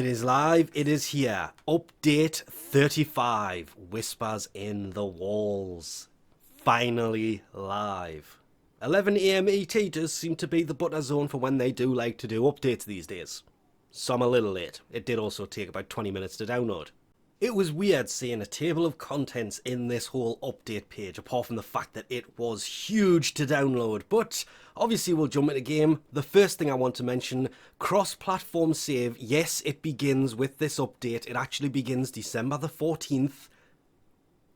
is live, it is here. Update 35, Whispers in the Walls. Finally live. 11 AM ET does seem to be the butter zone for when they do like to do updates these days. Some a little late. It did also take about 20 minutes to download. It was weird seeing a table of contents in this whole update page, apart from the fact that it was huge to download. But obviously we'll jump into game. The first thing I want to mention, cross-platform save. Yes, it begins with this update. It actually begins December the 14th.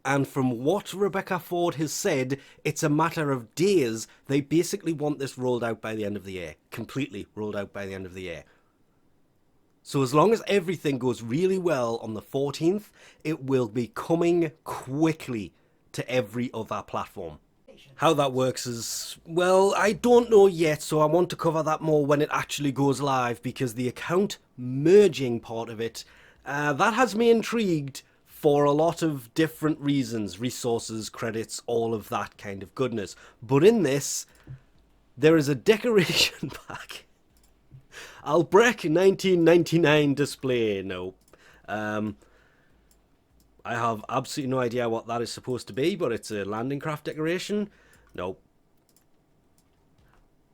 And from what Rebecca Ford has said, it's a matter of days. They basically want this rolled out by the end of the year. Completely rolled out by the end of the year. So as long as everything goes really well on the 14th, it will be coming quickly to every other platform. How that works is, well, I don't know yet, so I want to cover that more when it actually goes live, because the account merging part of it, that has me intrigued for a lot of different reasons. Resources, credits, all of that kind of goodness. But in this, there is a decoration pack. Albrechts 1999 display. Nope. I have absolutely no idea what that is supposed to be, but it's a landing craft decoration. Nope.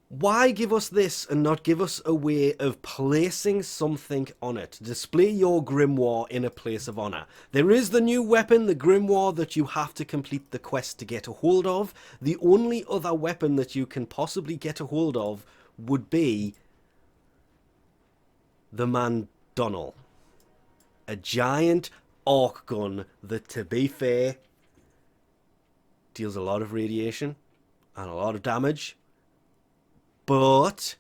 Why give us this and not give us a way of placing something on it? Display your grimoire in a place of honor. There is the new weapon, the grimoire, that you have to complete the quest to get a hold of. The only other weapon that you can possibly get a hold of would be the Mandonnel. A giant arc gun that, to be fair, deals a lot of radiation and a lot of damage. But,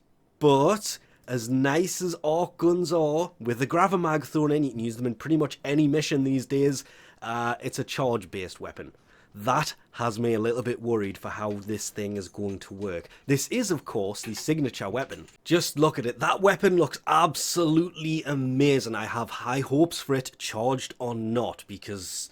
as nice as arc guns are, with the Gravamag thrown in, you can use them in pretty much any mission these days. It's a charge-based weapon. That has me a little bit worried for how this thing is going to work. This is, of course, the signature weapon. Just look at it. That weapon looks absolutely amazing. I have high hopes for it, charged or not, because,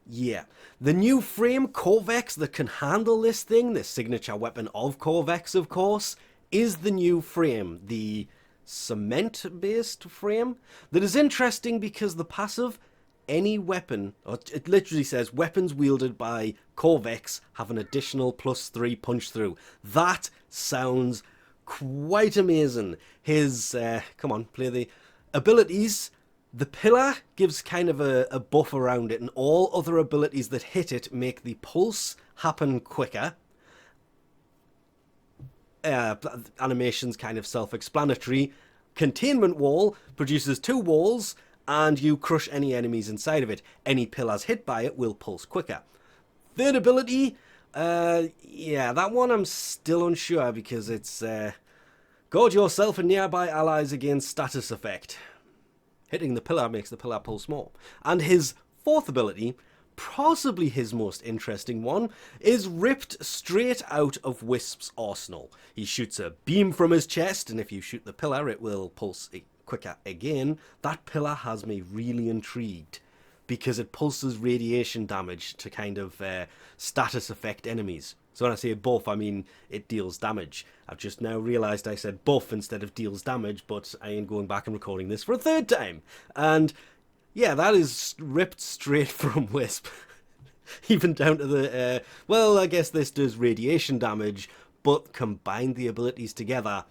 yeah. The new frame, Corvex, that can handle this thing, the signature weapon of Corvex, of course, is the new frame. The cement-based frame. That is interesting because the passive, any weapon, or it literally says weapons wielded by Corvex have an additional +3 punch through. That sounds quite amazing. His, come on, play the abilities. The pillar gives kind of a buff around it, and all other abilities that hit it make the pulse happen quicker. Animation's kind of self-explanatory. Containment wall produces 2 walls, and you crush any enemies inside of it. Any pillars hit by it will pulse quicker. Third ability, yeah, that one I'm still unsure, because it's guard yourself and nearby allies against status effect. Hitting the pillar makes the pillar pulse more. And his fourth ability, possibly his most interesting one, is ripped straight out of Wisp's arsenal. He shoots a beam from his chest, and if you shoot the pillar, it will pulse quicker again. That pillar has me really intrigued, because it pulses radiation damage to kind of status effect enemies. So when I say buff, I mean it deals damage. I've just now realised I said buff instead of deals damage, but I ain't going back and recording this for a third time. And yeah, that is ripped straight from Wisp. Even down to the, well, I guess this does radiation damage, but combine the abilities together,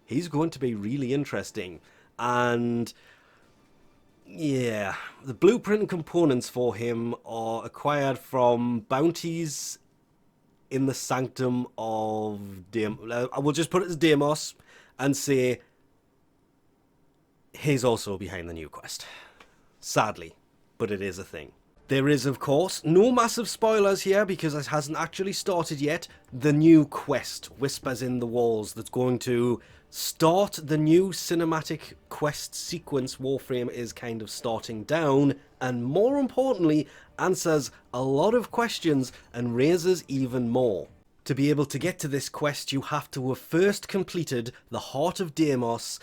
he's going to be really interesting. And yeah, the blueprint and components for him are acquired from bounties in the Sanctum of Deimos. I will just put it as Deimos and say he's also behind the new quest. Sadly, but it is a thing. There is, of course, no massive spoilers here because it hasn't actually started yet. The new quest, Whispers in the Walls, that's going to start the new cinematic quest sequence Warframe is kind of starting down, and more importantly, answers a lot of questions and raises even more. To be able to get to this quest, you have to have first completed the Heart of Deimos,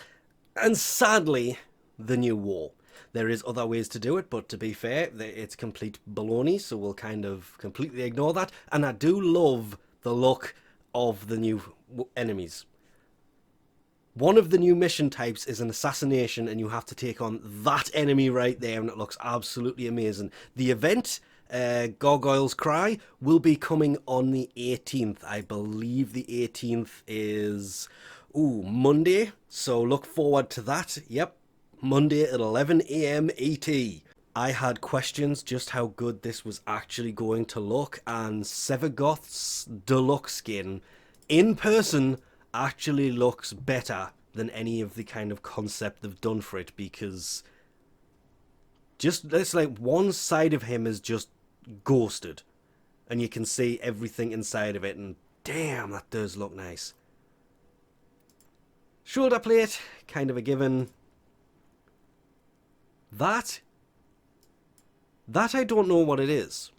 and sadly, the new war. There is other ways to do it, but to be fair, it's complete baloney, so we'll kind of completely ignore that. And I do love the look of the new enemies. One of the new mission types is an assassination, and you have to take on that enemy right there, and it looks absolutely amazing. The event, Gargoyle's Cry, will be coming on the 18th. I believe the 18th is Monday, so look forward to that. Yep, Monday at 11 a.m. ET. I had questions just how good this was actually going to look, and Sevagoth's deluxe skin in person actually looks better than any of the kind of concept they've done for it, because just it's like one side of him is just ghosted and you can see everything inside of it, and damn, that does look nice. Shoulder plate, kind of a given. That I don't know what it is.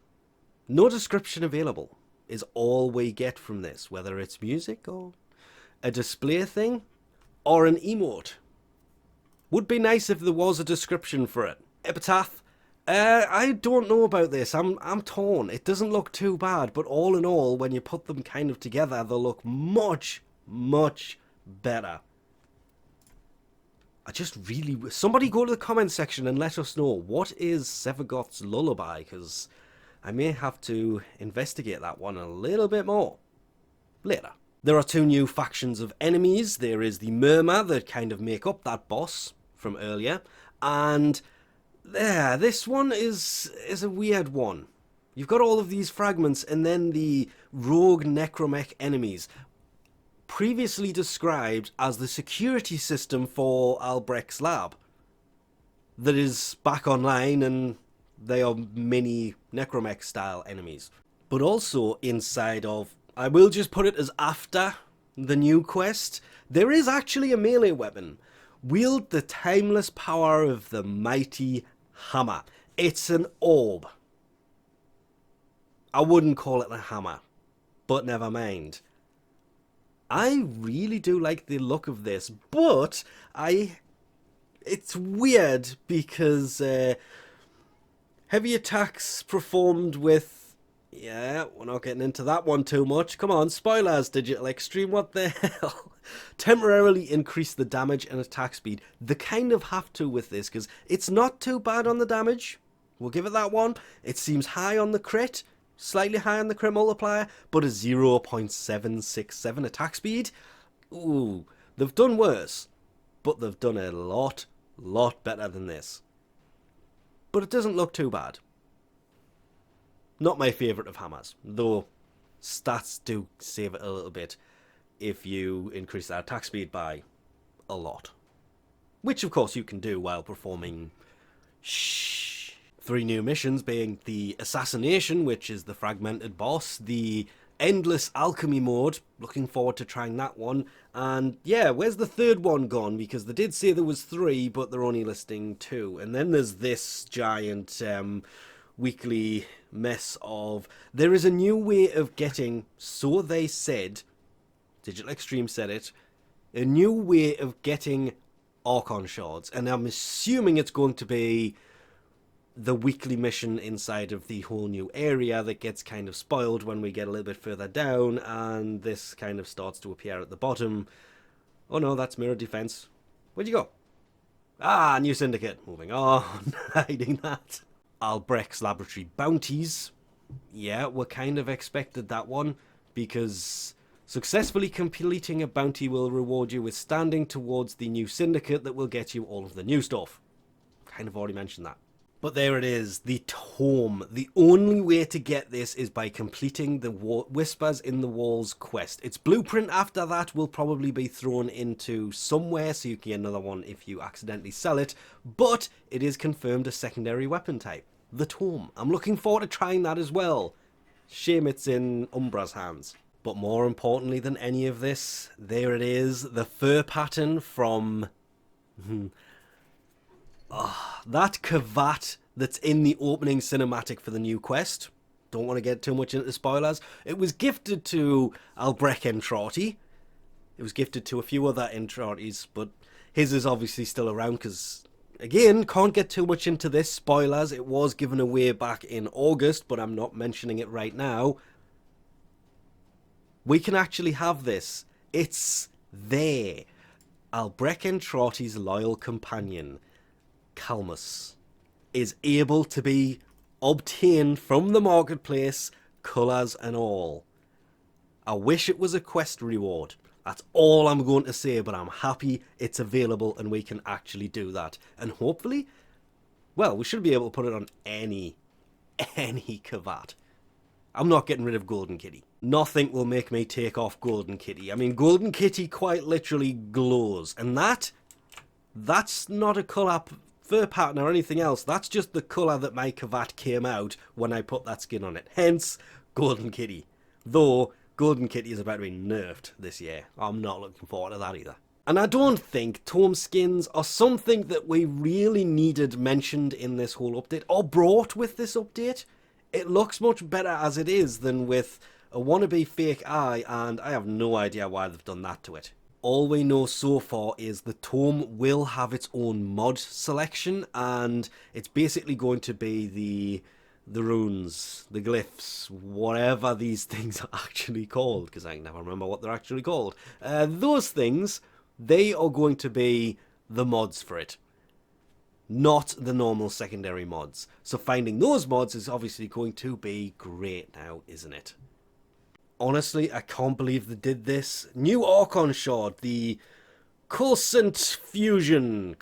No description available is all we get from this, whether it's music or a display thing or an emote. Would be nice if there was a description for it. Epitaph, I don't know about this. I'm torn. It doesn't look too bad, but all in all, when you put them kind of together, they look much, much better. I just really... Somebody go to the comment section and let us know, what is Sevagoth's Lullaby? Because I may have to investigate that one a little bit more later. There are two new factions of enemies. There is the Murmur that kind of make up that boss from earlier. And this one is a weird one. You've got all of these fragments and then the rogue necromech enemies, previously described as the security system for Albrechts' lab, that is back online, and they are mini necromech style enemies. But also inside of, I will just put it as after the new quest, there is actually a melee weapon. Wield the timeless power of the mighty hammer. It's an orb. I wouldn't call it a hammer, but never mind. I really do like the look of this, but it's weird because heavy attacks performed with, yeah, we're not getting into that one too much. Come on, spoilers, Digital Extreme, what the hell? Temporarily increase the damage and attack speed. They kind of have to with this, because it's not too bad on the damage. We'll give it that one. It seems high on the crit, slightly high on the crit multiplier, but a 0.767 attack speed. Ooh, they've done worse, but they've done a lot better than this. But it doesn't look too bad. Not my favourite of hammers, though stats do save it a little bit if you increase that attack speed by a lot. Which of course you can do while performing 3 new missions, being the Assassination, which is the fragmented boss, the Endless Alchemy mode, looking forward to trying that one, and yeah, where's the third one gone? Because they did say there was 3, but they're only listing 2. And then there's this giant weekly mess of, there is a new way of getting, so they said, Digital Extreme said it, a new way of getting Archon shards, and I'm assuming it's going to be the weekly mission inside of the whole new area that gets kind of spoiled when we get a little bit further down, and this kind of starts to appear at the bottom. Oh no, that's Mirror Defense. Where'd you go? Ah, New Syndicate. Moving on. Hiding that. Albrechts Laboratory Bounties. Yeah, we kind of expected that one, because successfully completing a bounty will reward you with standing towards the New Syndicate that will get you all of the new stuff. Kind of already mentioned that. But there it is, the Tome. The only way to get this is by completing the Whispers in the Walls quest. Its blueprint after that will probably be thrown into somewhere, so you can get another one if you accidentally sell it. But it is confirmed a secondary weapon type, the Tome. I'm looking forward to trying that as well. Shame it's in Umbra's hands. But more importantly than any of this, there it is, the fur pattern from... that kavat that's in the opening cinematic for the new quest. Don't want to get too much into spoilers. It was gifted to Albrecht Entrati. It was gifted to a few other Entratis, but his is obviously still around because, again, can't get too much into this. Spoilers, it was given away back in August, but I'm not mentioning it right now. We can actually have this. It's there. Albrechts loyal companion, Calmus, is able to be obtained from the marketplace, colours and all. I wish it was a quest reward. That's all I'm going to say, but I'm happy it's available and we can actually do that. And hopefully, well, we should be able to put it on any kavat. I'm not getting rid of Golden Kitty. Nothing will make me take off Golden Kitty. I mean, Golden Kitty quite literally glows. And that's not a colour fur pattern or anything else. That's just the colour that my kavat came out when I put that skin on it. Hence, Golden Kitty. Though, Golden Kitty is about to be nerfed this year. I'm not looking forward to that either. And I don't think tome skins are something that we really needed mentioned in this whole update, or brought with this update. It looks much better as it is than with a wannabe fake eye, and I have no idea why they've done that to it. All we know so far is the tome will have its own mod selection, and it's basically going to be the runes, the glyphs, whatever these things are actually called, because I never remember what they're actually called. Those things, they are going to be the mods for it, not the normal secondary mods. So finding those mods is obviously going to be great now, isn't it? Honestly, I can't believe they did this. New Archon Shard, the Cosent Fusion.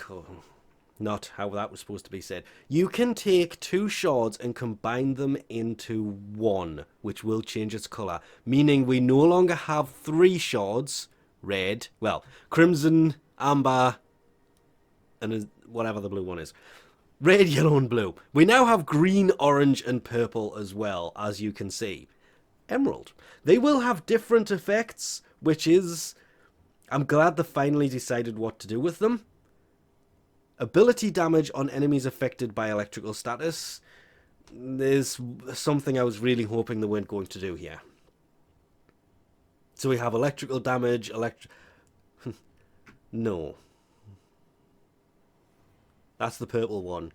Not how that was supposed to be said. You can take 2 shards and combine them into 1, which will change its colour. Meaning we no longer have 3 shards, red, well, crimson, amber, and whatever the blue one is. Red, yellow, and blue. We now have green, orange, and purple as well, as you can see. Emerald. They will have different effects, which is... I'm glad they finally decided what to do with them. Ability damage on enemies affected by electrical status. There's something I was really hoping they weren't going to do here. So we have electrical damage, no. That's the purple one.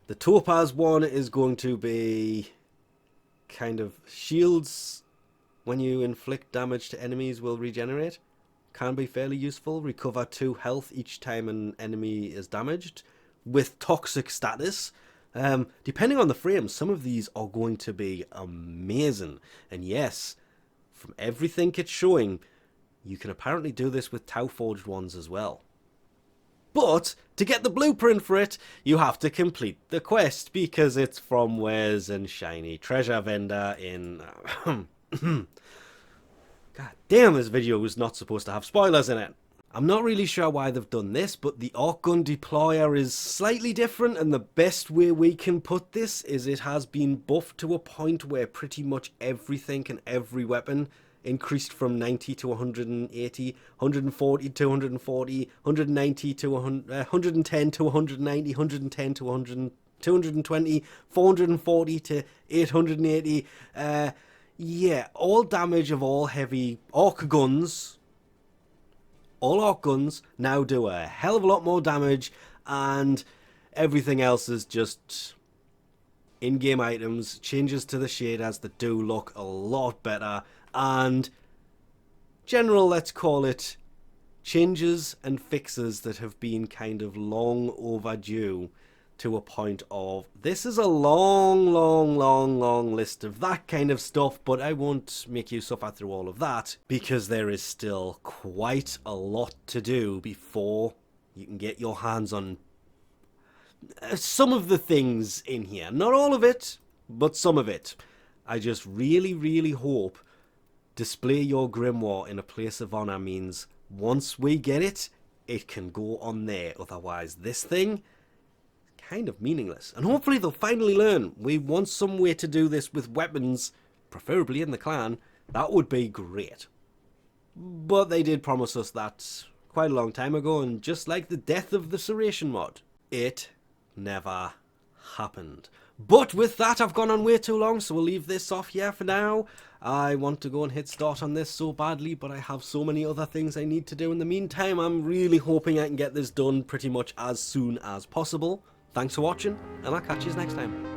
The topaz one is going to be kind of shields when you inflict damage to enemies will regenerate. Can be fairly useful. Recover 2 health each time an enemy is damaged. With toxic status. Depending on the frame, some of these are going to be amazing. And yes, from everything it's showing, you can apparently do this with Tau Forged ones as well. But to get the blueprint for it, you have to complete the quest, because it's from Wares and Shiny Treasure Vendor in... God damn, this video was not supposed to have spoilers in it. I'm not really sure why they've done this, but the arc gun deployer is slightly different, and the best way we can put this is it has been buffed to a point where pretty much everything and every weapon increased from 90 to 180, 140 to 140, 190 to 110 to 190, 110 to 100, 220, 440 to 880, yeah, all damage of all heavy arc guns, all arc guns now do a hell of a lot more damage, and everything else is just in-game items, changes to the shaders that do look a lot better, and general, let's call it, changes and fixes that have been kind of long overdue, to a point of, this is a long list of that kind of stuff, but I won't make you suffer through all of that, because there is still quite a lot to do before you can get your hands on some of the things in here. Not all of it, but some of it. I just really hope display your grimoire in a place of honor means once we get it, it can go on there. Otherwise, this thing... kind of meaningless. And hopefully they'll finally learn. We want some way to do this with weapons, preferably in the clan. That would be great. But they did promise us that quite a long time ago, and just like the death of the Serration mod, it never happened. But with that, I've gone on way too long, so we'll leave this off here for now. I want to go and hit start on this so badly, but I have so many other things I need to do in the meantime. I'm really hoping I can get this done pretty much as soon as possible. Thanks for watching, and I'll catch you next time.